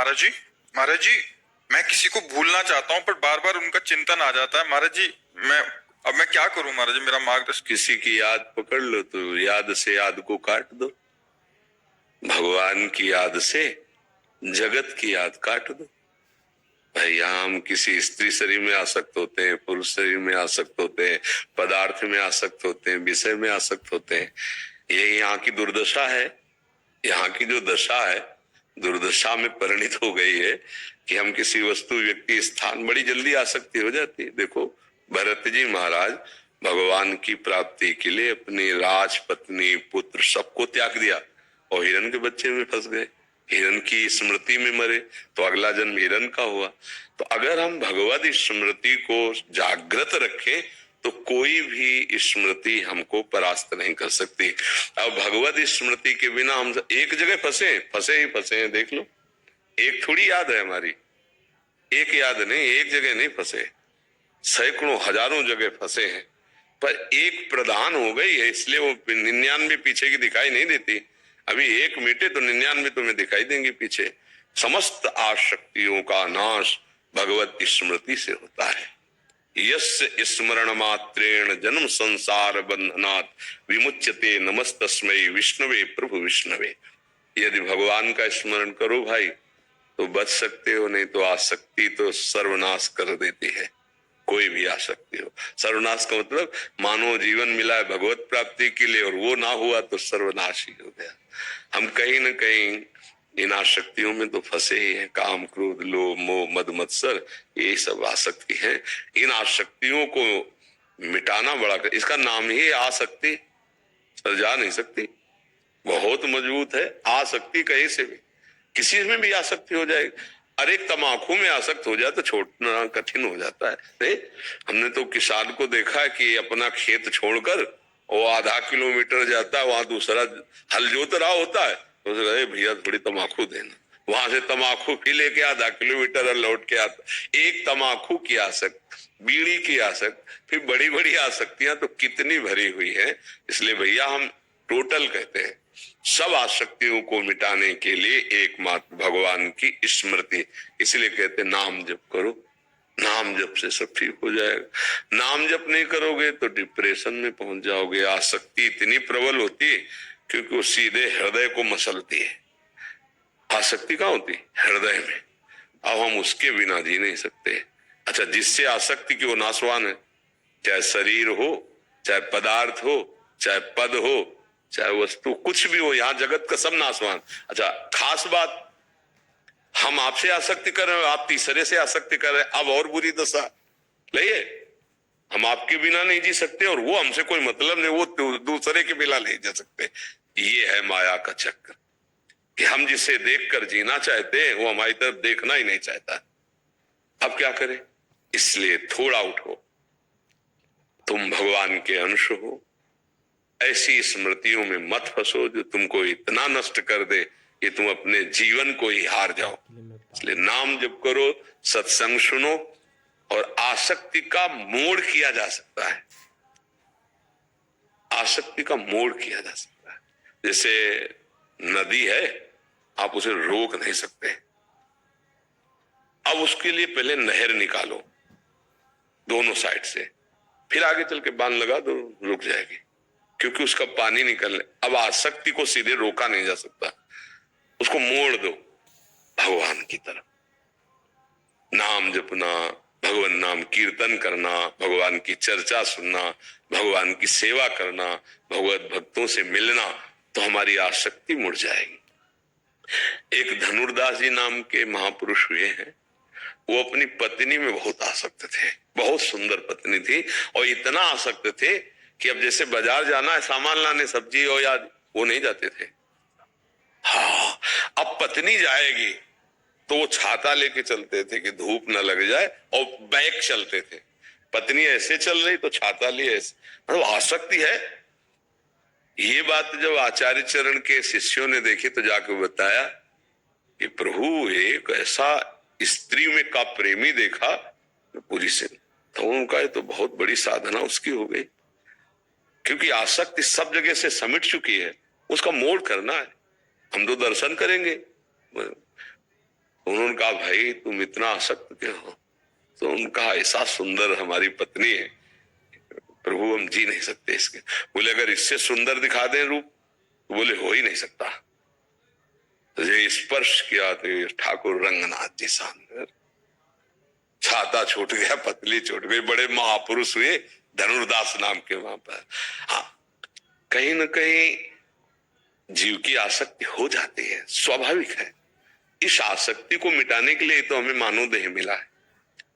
महाराज जी, मैं किसी को भूलना चाहता हूँ पर बार बार उनका चिंतन आ जाता है महाराज जी। मैं क्या करूं महाराज जी, मेरा मार्गदर्शन। किसी की याद पकड़ लो तो याद से याद को काट दो, भगवान की याद से जगत की याद काट दो। भाई हम किसी स्त्री शरीर में आसक्त होते हैं, पुरुष शरीर में आसक्त होते हैं, पदार्थ में आसक्त होते हैं, विषय में आसक्त होते हैं। ये यहाँ की दुर्दशा है। यहाँ की जो दशा है दुर्दशा में परिणित हो गई है कि हम किसी वस्तु व्यक्ति स्थान बड़ी जल्दी आसक्ति हो जाती है। देखो भरत जी महाराज भगवान की प्राप्ति के लिए अपनी राज पत्नी पुत्र सबको त्याग दिया और हिरण के बच्चे में फंस गए, हिरण की स्मृति में मरे, तो अगला जन्म हिरण का हुआ। तो अगर हम भगवत स्मृति को जागृत रखें तो कोई भी स्मृति हमको परास्त नहीं कर सकती। अब भगवत स्मृति के बिना हम एक जगह फंसे ही फंसे हैं। देख लो, एक थोड़ी याद है हमारी, एक याद नहीं, एक जगह नहीं फंसे, सैकड़ों हजारों जगह फंसे हैं, पर एक प्रधान हो गई है इसलिए वो 99 पीछे की दिखाई नहीं देती। अभी एक मिटे तो 99 तुम्हें दिखाई देंगे पीछे। समस्त आसक्तियों का नाश भगवत स्मृति से होता है। यस्य स्मरण मात्रेण जन्म संसार बंधनात् विमुच्यते नमस्तस्मै विष्णवे प्रभु विष्णवे। यदि भगवान का स्मरण करो भाई तो बच सकते हो, नहीं तो आसक्ति तो सर्वनाश कर देती है। कोई भी आसक्ति हो, सर्वनाश का मतलब मानव जीवन मिला है भगवत प्राप्ति के लिए और वो ना हुआ तो सर्वनाश ही हो गया। हम कहीं न कहीं इन आसक्तियों में तो फंसे ही हैं। काम क्रोध लोभ मोह मद मत्सर ये सब आसक्ति है। इन आसक्तियों को मिटाना बड़ा इसका नाम ही आसक्ति, जा नहीं सकती, बहुत मजबूत है। आसक्ति कहीं से भी किसी में भी आसक्ति हो जाएगी। अरे तम्बाकू में आसक्त हो जाए तो छोड़ना कठिन हो जाता है। नहीं, हमने तो किसान को देखा कि अपना खेत छोड़कर वो आधा किलोमीटर जाता है, वहां दूसरा हल जोत रहा होता है, तो भैया थोड़ी तम्बाकू देना, वहां से तम्बाकू भी लेके आधा किलोमीटर लौट के आता। एक तम्बाकू की आसक्त, बीड़ी की आसक्त, फिर बड़ी बड़ी आसक्तियां तो कितनी भरी हुई है। इसलिए भैया हम टोटल कहते हैं सब आसक्तियों को मिटाने के लिए एकमात्र भगवान की स्मृति। इसलिए कहते नाम जप करो, नाम जप से सब ठीक हो जाएगा। नाम जप नहीं करोगे तो डिप्रेशन में पहुंच जाओगे। आसक्ति इतनी प्रबल होती है क्योंकि वो सीधे हृदय को मसलती है। आसक्ति कहाँ होती है? हृदय में। अब हम उसके बिना जी नहीं सकते। अच्छा, जिससे आसक्ति की वो नाशवान है, चाहे शरीर हो, चाहे पदार्थ हो, चाहे पद हो, चाहे वस्तु कुछ भी हो, यहाँ जगत का सब नाशवान। अच्छा, खास बात हम आपसे आसक्ति कर रहे हो, आप तीसरे से आसक्ति कर रहे हैं, अब और बुरी दशा लइए। हम आपके बिना नहीं जी सकते और वो हमसे कोई मतलब नहीं, वो दूसरे के बिना नहीं जी सकते। ये है माया का चक्र कि हम जिसे देखकर जीना चाहते हैं वो हमारी तरफ देखना ही नहीं चाहता। अब क्या करें? इसलिए थोड़ा उठो, तुम भगवान के अंश हो। ऐसी स्मृतियों में मत फंसो जो तुमको इतना नष्ट कर दे कि तुम अपने जीवन को ही हार जाओ। इसलिए नाम जप करो, सत्संग सुनो, और आसक्ति का मोड़ किया जा सकता है। आसक्ति का मोड़ किया जा सकता है। जैसे नदी है, आप उसे रोक नहीं सकते। अब उसके लिए पहले नहर निकालो दोनों साइड से, फिर आगे चल के बांध लगा दो, रुक जाएगी क्योंकि उसका पानी निकलने। अब आसक्ति को सीधे रोका नहीं जा सकता, उसको मोड़ दो भगवान की तरफ। नाम जपना, भगवान नाम कीर्तन करना, भगवान की चर्चा सुनना, भगवान की सेवा करना, भगवत भक्तों से मिलना, तो हमारी आसक्ति मुड़ जाएगी। एक धनुर्दास जी नाम के महापुरुष हुए हैं, वो अपनी पत्नी में बहुत आसक्त थे। बहुत सुंदर पत्नी थी और इतना आसक्त थे कि अब जैसे बाजार जाना है सामान लाने, सब्जी हो या, वो नहीं जाते थे। हाँ, अब पत्नी जाएगी तो वो छाता लेके चलते थे कि धूप न लग जाए, और बैक चलते थे। पत्नी ऐसे चल रही तो छाता लिए ऐसे, मतलब आसक्ति है। ये बात जब आचार्य चरण के शिष्यों ने देखी तो जाकर बताया कि प्रभु एक ऐसा स्त्री में का प्रेमी देखा पूरी से, तो उनका तो बहुत बड़ी साधना उसकी हो गई, क्योंकि आसक्ति सब जगह से समिट चुकी है, उसका मोड़ करना है। हम तो दर्शन करेंगे, उन्होंने कहा भाई तुम इतना आसक्त क्यों हो? तो उनका ऐसा सुंदर हमारी पत्नी है प्रभु, हम जी नहीं सकते इसके। बोले अगर इससे सुंदर दिखा दें रूप, तो बोले हो ही नहीं सकता। तो ये स्पर्श किया तो ये ठाकुर रंगनाथ जी सामने, छाता छूट गया, पतली छूट गई, बड़े महापुरुष हुए धनुर्दास नाम के वहां पर। हाँ, कहीं न कहीं जीव की आसक्ति हो जाती है, स्वाभाविक है। इस आसक्ति को मिटाने के लिए तो हमें मानव देह मिला है,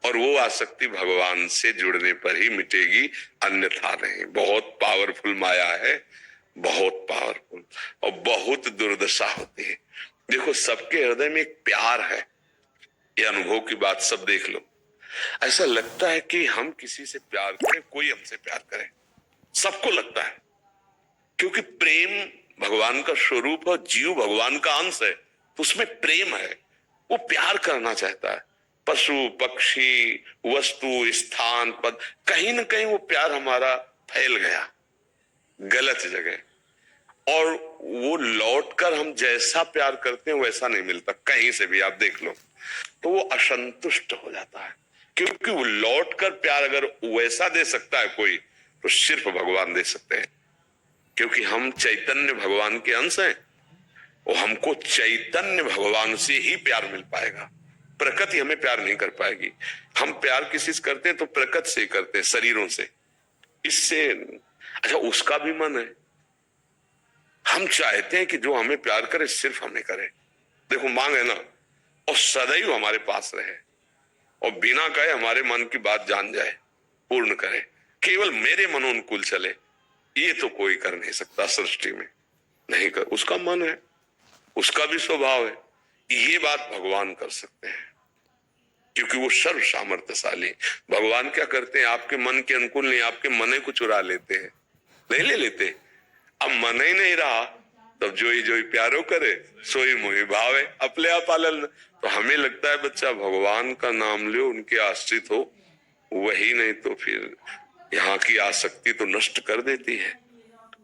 और वो आसक्ति भगवान से जुड़ने पर ही मिटेगी, अन्यथा नहीं। बहुत पावरफुल माया है, बहुत पावरफुल, और बहुत दुर्दशा होती है। देखो सबके हृदय में एक प्यार है, ये अनुभव की बात सब देख लो। ऐसा लगता है कि हम किसी से प्यार करें, कोई हमसे प्यार करे, सबको लगता है, क्योंकि प्रेम भगवान का स्वरूप है, जीव भगवान का अंश है, तो उसमें प्रेम है, वो प्यार करना चाहता है। पशु पक्षी वस्तु स्थान पद, कहीं ना कहीं वो प्यार हमारा फैल गया गलत जगह, और वो लौटकर हम जैसा प्यार करते हैं वैसा नहीं मिलता कहीं से भी। आप देख लो तो वो असंतुष्ट हो जाता है, क्योंकि वो लौटकर प्यार अगर वैसा दे सकता है कोई, तो सिर्फ भगवान दे सकते हैं, क्योंकि हम चैतन्य भगवान के अंश हैं, और हमको चैतन्य भगवान से ही प्यार मिल पाएगा। प्रकृति हमें प्यार नहीं कर पाएगी। हम प्यार किसी से करते हैं तो प्रकृति से करते हैं, शरीरों से, इससे। अच्छा, उसका भी मन है, हम चाहते हैं कि जो हमें प्यार करे सिर्फ हमें करे। देखो मांग है ना, और सदैव हमारे पास रहे, और बिना कहे हमारे मन की बात जान जाए, पूर्ण करे, केवल मेरे मनोनुकूल चले, ये तो कोई कर नहीं सकता सृष्टि में, नहीं कर। उसका मन है, उसका भी स्वभाव है, ये बात भगवान कर सकते हैं, क्योंकि वो सर्व सामर्थ्यशाली। भगवान क्या करते हैं, आपके मन के अनुकूल नहीं, आपके मन को चुरा लेते हैं, नहीं ले लेते। अब मन ही नहीं रहा, तब जोई जोई प्यारो करे, सोई मोहि भावे, अपने आप आलन। तो हमें लगता है बच्चा भगवान का नाम लो, उनके आश्रित हो, वही नहीं तो फिर यहाँ की आसक्ति तो नष्ट कर देती है।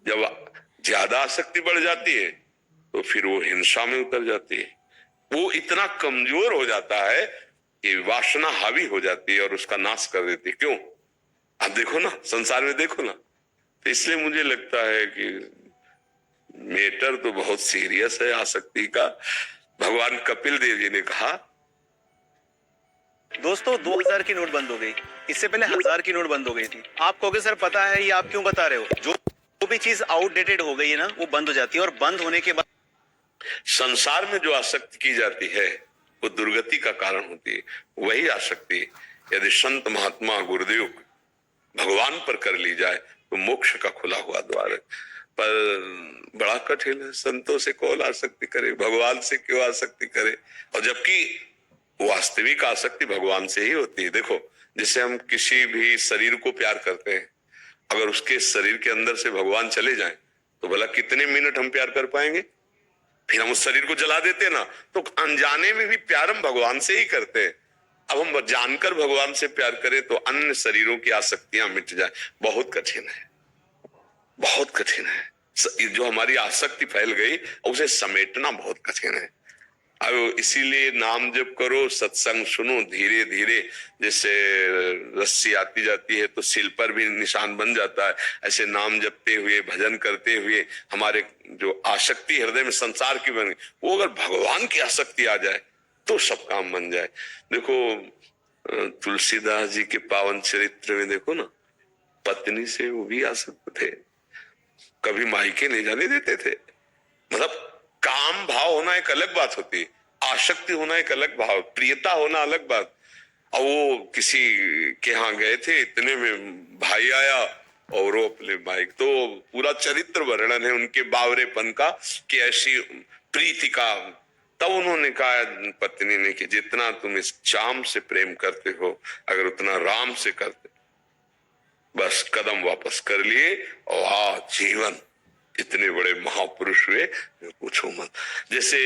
जब ज्यादा आसक्ति बढ़ जाती है तो फिर वो हिंसा में उतर जाती है, वो इतना कमजोर हो जाता है कि वासना हावी हो जाती है और उसका नाश कर देती है। क्यों? आप देखो ना, संसार में देखो ना। तो इसलिए मुझे लगता है कि मैटर तो बहुत सीरियस है आसक्ति का। भगवान कपिल देव जी ने कहा, दोस्तों 2000 की नोट बंद हो गई, इससे पहले 1000 की नोट बंद हो गई थी। आप कहोगे सर पता है, ये आप क्यों बता रहे हो? जो भी चीज आउटडेटेड हो गई है ना, वो बंद हो जाती है, और बंद होने के बाद संसार में जो आसक्ति की जाती है वो दुर्गति का कारण होती है। वही आसक्ति यदि संत महात्मा गुरुदेव भगवान पर कर ली जाए तो मोक्ष का खुला हुआ द्वार है। पर बड़ा कठिन है, संतों से कौन आसक्ति करे, भगवान से क्यों आसक्ति करे? और जबकि वास्तविक आसक्ति भगवान से ही होती है। देखो, जैसे हम किसी भी शरीर को प्यार करते हैं, अगर उसके शरीर के अंदर से भगवान चले जाएं तो भला कितने मिनट हम प्यार कर पाएंगे? फिर हम उस शरीर को जला देते ना। तो अनजाने में भी प्यार हम भगवान से ही करते हैं। अब हम जानकर भगवान से प्यार करें तो अन्य शरीरों की आसक्तियां मिट जाए, बहुत कठिन है, बहुत कठिन है। जो हमारी आसक्ति फैल गई उसे समेटना बहुत कठिन है। अब इसीलिए नाम जप करो, सत्संग सुनो, धीरे धीरे जैसे रस्सी आती जाती है तो सिल पर भी निशान बन जाता है, ऐसे नाम जपते हुए भजन करते हुए हमारे जो आसक्ति हृदय में संसार की बन गई, वो अगर भगवान की आसक्ति आ जाए तो सब काम बन जाए। देखो तुलसीदास जी के पावन चरित्र में देखो ना, पत्नी से वो भी आसक्त थे, कभी मायके नहीं जाने देते थे। मतलब काम भाव होना एक अलग बात होती है, आसक्ति होना एक अलग भाव, प्रियता होना अलग बात। और वो किसी के यहाँ गए थे, इतने में भाई आया और वो अपने माइक, तो पूरा चरित्र वर्णन है उनके बावरेपन का कि ऐसी प्रीति का। तब उन्होंने कहा पत्नी ने कि जितना तुम इस चाम से प्रेम करते हो, अगर उतना राम से करते, बस कदम वापस कर लिए और जीवन इतने बड़े महापुरुष हुए, पूछो मत। जैसे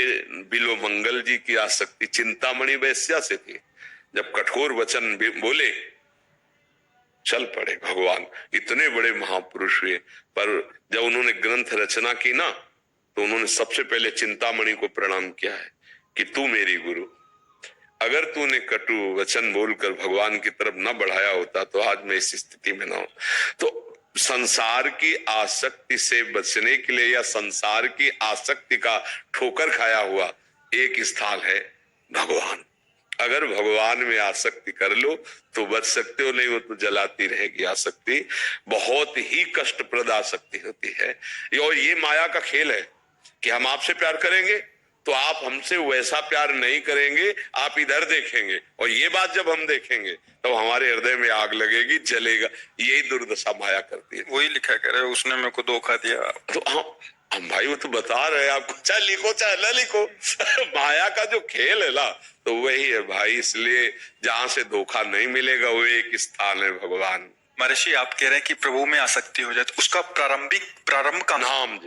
बिलो मंगल जी की आसक्ति चिंतामणि वैश्या से थी, जब कठोर वचन बोले चल पड़े भगवान, इतने बड़े महापुरुष हुए। पर जब उन्होंने ग्रंथ रचना की ना, तो उन्होंने सबसे पहले चिंतामणि को प्रणाम किया है कि तू मेरी गुरु, अगर तूने कटु वचन बोलकर भगवान की तरफ न बढ़ाया होता तो आज मैं इस स्थिति में ना हूं। तो संसार की आसक्ति से बचने के लिए या संसार की आसक्ति का ठोकर खाया हुआ एक स्थान है भगवान। अगर भगवान में आसक्ति कर लो तो बच सकते हो, नहीं वो तो जलाती रहेगी। आसक्ति बहुत ही कष्टप्रद आसक्ति होती है और ये माया का खेल है कि हम आपसे प्यार करेंगे तो आप हमसे वैसा प्यार नहीं करेंगे, आप इधर देखेंगे और ये बात जब हम देखेंगे तो हमारे हृदय में आग लगेगी, जलेगा। यही दुर्दशा माया करती है। वही लिखा करे उसने मेरे को धोखा दिया। तो हम भाई वो तो बता रहे हैं आपको, चाहे लिखो चाहे न लिखो माया का जो खेल है ना तो वही है भाई। इसलिए जहां से धोखा नहीं मिलेगा वो एक स्थान है भगवान। महर्षि आप कह रहे हैं कि प्रभु में आसक्ति हो जाए तो उसका प्रारंभ का नाम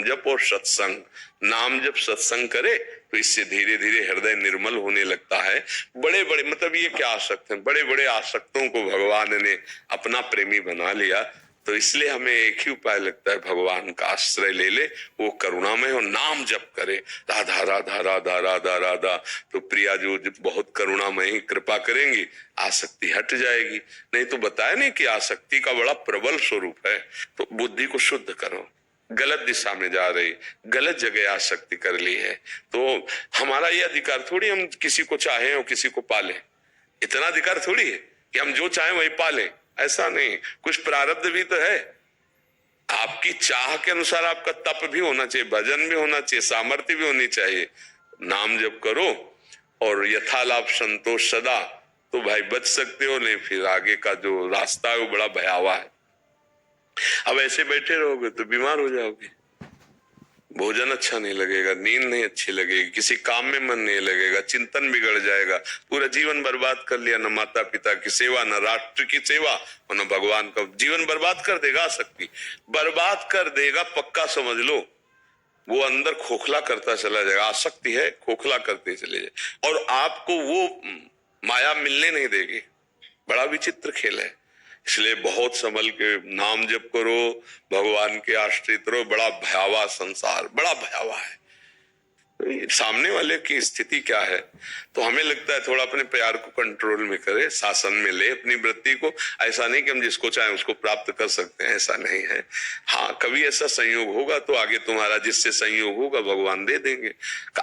जप और सत्संग। नाम जप सत्संग करे तो इससे धीरे धीरे हृदय निर्मल होने लगता है। बड़े बड़े मतलब ये क्या आसक्त हैं, बड़े बड़े आसक्तों को भगवान ने अपना प्रेमी बना लिया। तो इसलिए हमें एक ही उपाय लगता है, भगवान का आश्रय ले ले, वो करुणामय और नाम जप करे राधा राधा राधा राधा राधा। तो प्रिया जो बहुत करुणामय कृपा करेंगी, आसक्ति हट जाएगी। नहीं तो बताया नहीं कि आसक्ति का बड़ा प्रबल स्वरूप है। तो बुद्धि को शुद्ध करो, गलत दिशा में जा रही, गलत जगह आसक्ति कर ली है तो हमारा ये अधिकार थोड़ी हम किसी को चाहें और किसी को पालें। इतना अधिकार थोड़ी है कि हम जो चाहें वही पालें, ऐसा नहीं। कुछ प्रारब्ध भी तो है। आपकी चाह के अनुसार आपका तप भी होना चाहिए, भजन भी होना चाहिए, सामर्थ्य भी होनी चाहिए। नाम जप करो और यथालाभ संतोष सदा, तो भाई बच सकते हो। नहीं फिर आगे का जो रास्ता है वो बड़ा भयावह है। अब ऐसे बैठे रहोगे तो बीमार हो जाओगे, भोजन अच्छा नहीं लगेगा, नींद नहीं अच्छी लगेगी, किसी काम में मन नहीं लगेगा, चिंतन बिगड़ जाएगा, पूरा जीवन बर्बाद कर लिया। न माता पिता की सेवा, न राष्ट्र की सेवा और न भगवान का। जीवन बर्बाद कर देगा, आसक्ति बर्बाद कर देगा, पक्का समझ लो। वो अंदर खोखला करता चला जाएगा। आसक्ति है, खोखला करते चले जाए और आपको वो माया मिलने नहीं देगी। बड़ा विचित्र खेल है। इसलिए बहुत संभल के नाम जप करो, भगवान के आश्रित रहो। बड़ा भयावह संसार, बड़ा भयावह है। सामने वाले की स्थिति क्या है तो हमें लगता है थोड़ा अपने प्यार को कंट्रोल में करे, शासन में ले अपनी वृत्ति को। ऐसा नहीं कि हम जिसको चाहे उसको प्राप्त कर सकते हैं, ऐसा नहीं है। हाँ, कभी ऐसा संयोग होगा तो आगे तुम्हारा जिससे संयोग होगा भगवान दे देंगे।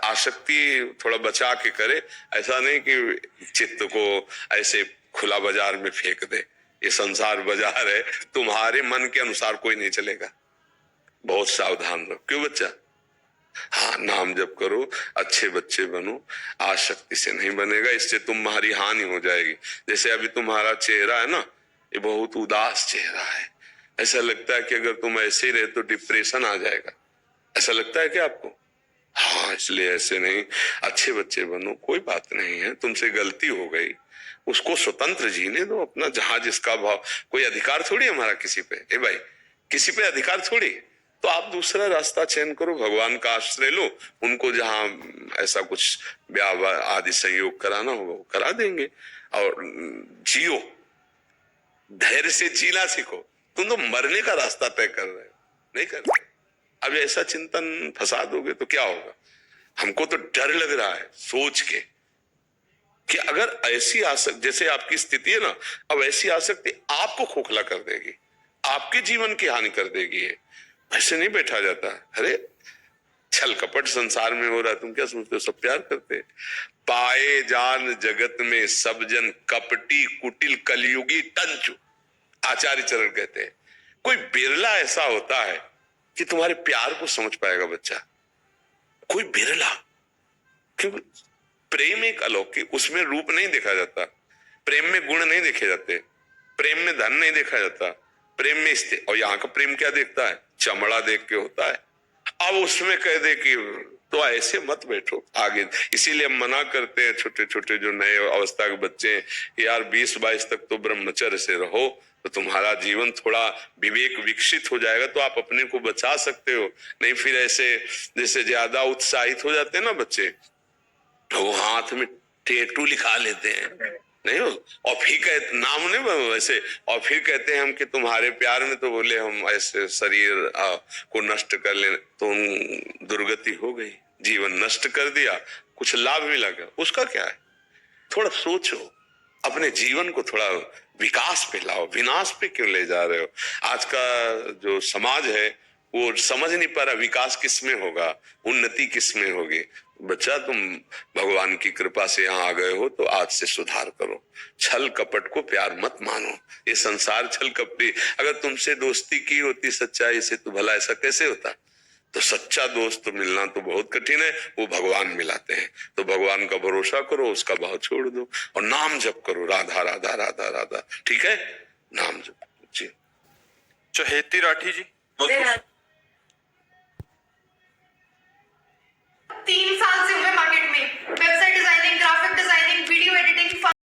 आसक्ति थोड़ा बचा के करे, ऐसा नहीं कि चित्त को ऐसे खुला बाजार में फेंक दे। ये संसार बाजार है, तुम्हारे मन के अनुसार कोई नहीं चलेगा। बहुत सावधान रहो। क्यों बच्चा? हाँ, नाम जप करो, अच्छे बच्चे बनो, आसक्ति से नहीं बनेगा, इससे तुम्हारी हानि हो जाएगी। जैसे अभी तुम्हारा चेहरा है ना, ये बहुत उदास चेहरा है। ऐसा लगता है कि अगर तुम ऐसे ही रहे तो डिप्रेशन आ जाएगा। ऐसा लगता है क्या आपको? हाँ, इसलिए ऐसे नहीं, अच्छे बच्चे बनो। कोई बात नहीं है, तुमसे गलती हो गई, उसको स्वतंत्र जीने दो अपना, जहां जिसका भाव। कोई अधिकार थोड़ी हमारा किसी पे। ए भाई, किसी पे अधिकार थोड़ी। तो आप दूसरा रास्ता चयन करो, भगवान का आश्रय लो। उनको जहां ऐसा कुछ ब्याह आदि संयोग कराना होगा वो करा देंगे। और जियो, धैर्य से जीना सीखो। तुम तो मरने का रास्ता तय कर रहे हो, नहीं कर रहे। अब ऐसा चिंतन फंसा दोगे तो क्या होगा? हमको तो डर लग रहा है सोच के कि अगर ऐसी आसक्ति, जैसे आपकी स्थिति है ना, अब ऐसी आसक्ति आपको खोखला कर देगी, आपके जीवन की हानि कर देगी। ऐसे नहीं बैठा जाता। अरे छल कपट संसार में हो रहा है, तुम क्या सोचते हो सब प्यार करते? पाए जान जगत में सब जन कपटी कुटिल कलयुगी टंचु, आचार्य चरण कहते हैं। कोई बिरला ऐसा होता है कि तुम्हारे प्यार को समझ पाएगा बच्चा, कोई बिरला। क्योंकि प्रेम एक अलौकिक, उसमें रूप नहीं देखा जाता, प्रेम में गुण नहीं देखे जाते, प्रेम में धन नहीं देखा जाता, प्रेम में स्थिति। और यहाँ का प्रेम क्या देखता है? चमड़ा देख के होता है। अब उसमें कह दे कि तो ऐसे मत बैठो आगे। इसीलिए हम मना करते हैं छोटे छोटे जो नए अवस्था के बच्चे हैं, यार 20-22 तक तो ब्रह्मचर्य से रहो, तो तुम्हारा जीवन थोड़ा विवेक विकसित हो जाएगा, तो आप अपने को बचा सकते हो। नहीं फिर ऐसे जैसे ज्यादा उत्साहित हो जाते हैं ना बच्चे, तो वो हाथ में टैटू लिखा लेते हैं, नहीं हो, और फिर कहते नाम नहीं वैसे, और फिर कहते हैं हम कि तुम्हारे प्यार में तो बोले हम ऐसे शरीर को नष्ट कर ले, तो दुर्गति हो गई, जीवन नष्ट कर दिया, कुछ लाभ मिला क्या? उसका क्या है? थोड़ा सोचो, अपने जीवन को थोड़ा विकास पे लाओ, विनाश पे क्यों ले जा रहे हो? आज का जो समाज है वो समझ नहीं पा रहा विकास किस में होगा, उन्नति किस में होगी। बच्चा, तुम भगवान की कृपा से यहाँ आ गए हो तो आज से सुधार करो। छल कपट को प्यार मत मानो, ये संसार छल कपटी। अगर तुमसे दोस्ती की होती सच्चाई से तो भला ऐसा कैसे होता? तो सच्चा दोस्त तो मिलना तो बहुत कठिन है, वो भगवान मिलाते हैं। तो भगवान का भरोसा करो, उसका भाव छोड़ दो और नाम जप करो, राधा राधा राधा राधा। ठीक है, नाम जप जी। चहेती राठी जी, 3 साल से हूँ मैं मार्केट में। Website designing, graphic designing, video editing,